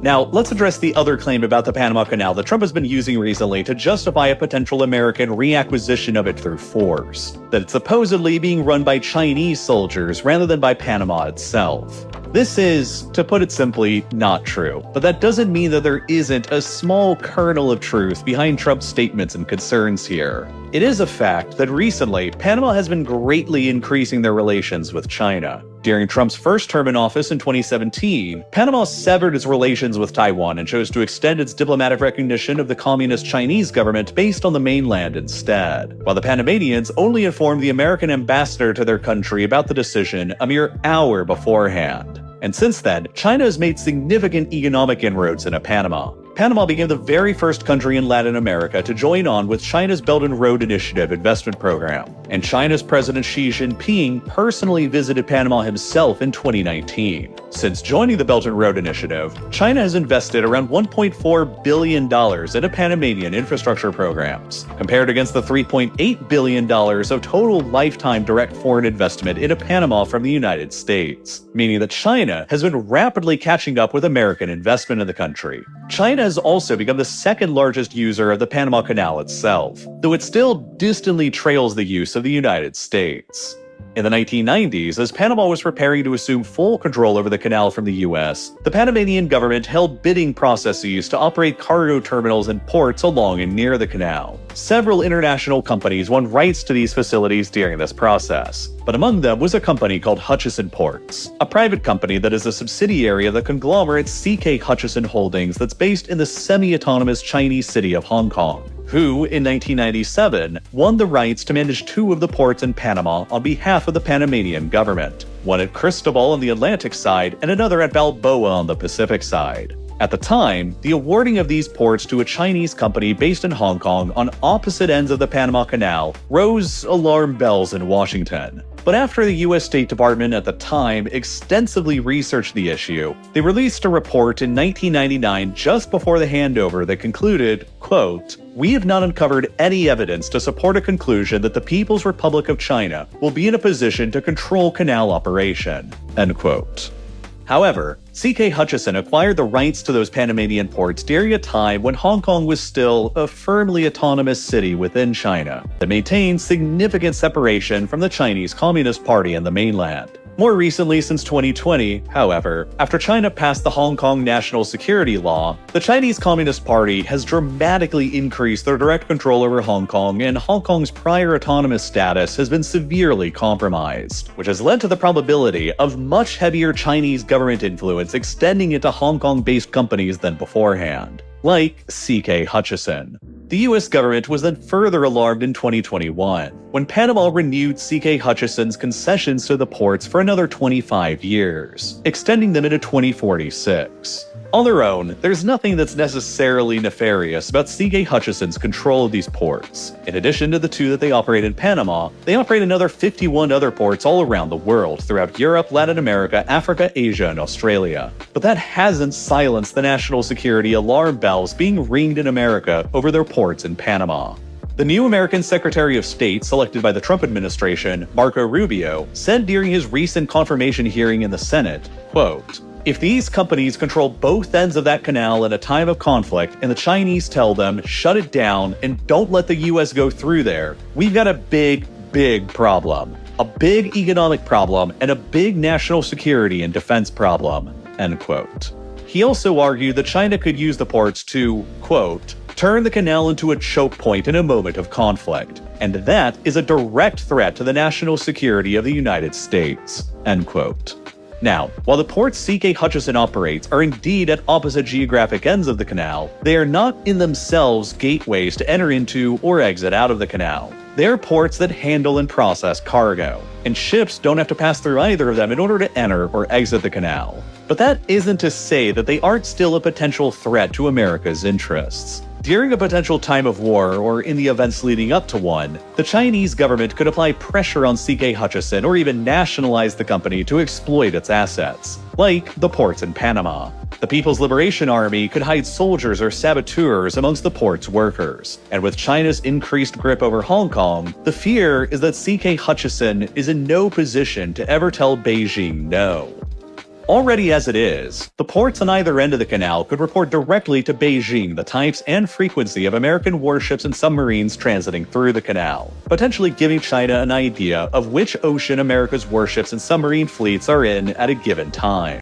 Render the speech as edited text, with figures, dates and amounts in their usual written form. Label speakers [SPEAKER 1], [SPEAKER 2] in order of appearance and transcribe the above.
[SPEAKER 1] Now, let's address the other claim about the Panama Canal that Trump has been using recently to justify a potential American reacquisition of it through force. That it's supposedly being run by Chinese soldiers rather than by Panama itself. This is, to put it simply, not true. But that doesn't mean that there isn't a small kernel of truth behind Trump's statements and concerns here. It is a fact that recently, Panama has been greatly increasing their relations with China. During Trump's first term in office in 2017, Panama severed its relations with Taiwan and chose to extend its diplomatic recognition of the communist Chinese government based on the mainland instead, while the Panamanians only informed the American ambassador to their country about the decision a mere hour beforehand. And since then, China has made significant economic inroads into Panama. Panama became the very first country in Latin America to join on with China's Belt and Road Initiative investment program, and China's President Xi Jinping personally visited Panama himself in 2019. Since joining the Belt and Road Initiative, China has invested around $1.4 billion into Panamanian infrastructure programs, compared against the $3.8 billion of total lifetime direct foreign investment into Panama from the United States, meaning that China has been rapidly catching up with American investment in the country. China has also become the second largest user of the Panama Canal itself, though it still distantly trails the use of the United States. In the 1990s, as Panama was preparing to assume full control over the canal from the US, the Panamanian government held bidding processes to operate cargo terminals and ports along and near the canal. Several international companies won rights to these facilities during this process, but among them was a company called Hutchison Ports, a private company that is a subsidiary of the conglomerate CK Hutchison Holdings that's based in the semi-autonomous Chinese city of Hong Kong, who, in 1997, won the rights to manage two of the ports in Panama on behalf of the Panamanian government, one at Cristobal on the Atlantic side and another at Balboa on the Pacific side. At the time, the awarding of these ports to a Chinese company based in Hong Kong on opposite ends of the Panama Canal rose alarm bells in Washington. But after the US State Department at the time extensively researched the issue, they released a report in 1999 just before the handover that concluded, quote, "We have not uncovered any evidence to support a conclusion that the People's Republic of China will be in a position to control canal operation," end quote. However, CK Hutchison acquired the rights to those Panamanian ports during a time when Hong Kong was still a firmly autonomous city within China that maintained significant separation from the Chinese Communist Party and the mainland. More recently, since 2020, however, after China passed the Hong Kong National Security Law, the Chinese Communist Party has dramatically increased their direct control over Hong Kong, and Hong Kong's prior autonomous status has been severely compromised, which has led to the probability of much heavier Chinese government influence extending into Hong Kong-based companies than beforehand, like CK Hutchison. The US government was then further alarmed in 2021, when Panama renewed CK Hutchison's concessions to the ports for another 25 years, extending them into 2046. On their own, there's nothing that's necessarily nefarious about CK Hutchison's control of these ports. In addition to the two that they operate in Panama, they operate another 51 other ports all around the world, throughout Europe, Latin America, Africa, Asia, and Australia. But that hasn't silenced the national security alarm bells being ringed in America over their ports in Panama. The new American Secretary of State selected by the Trump administration, Marco Rubio, said during his recent confirmation hearing in the Senate, quote, "If these companies control both ends of that canal in a time of conflict and the Chinese tell them, shut it down and don't let the US go through there, we've got a big problem. A big economic problem and a big national security and defense problem," end quote. He also argued that China could use the ports to, quote, "turn the canal into a choke point in a moment of conflict, and that is a direct threat to the national security of the United States," end quote. Now, while the ports CK Hutchison operates are indeed at opposite geographic ends of the canal, they are not in themselves gateways to enter into or exit out of the canal. They are ports that handle and process cargo, and ships don't have to pass through either of them in order to enter or exit the canal. But that isn't to say that they aren't still a potential threat to America's interests. During a potential time of war, or in the events leading up to one, the Chinese government could apply pressure on CK Hutchison or even nationalize the company to exploit its assets, like the ports in Panama. The People's Liberation Army could hide soldiers or saboteurs amongst the port's workers. And with China's increased grip over Hong Kong, the fear is that CK Hutchison is in no position to ever tell Beijing no. Already as it is, the ports on either end of the canal could report directly to Beijing the types and frequency of American warships and submarines transiting through the canal, potentially giving China an idea of which ocean America's warships and submarine fleets are in at a given time.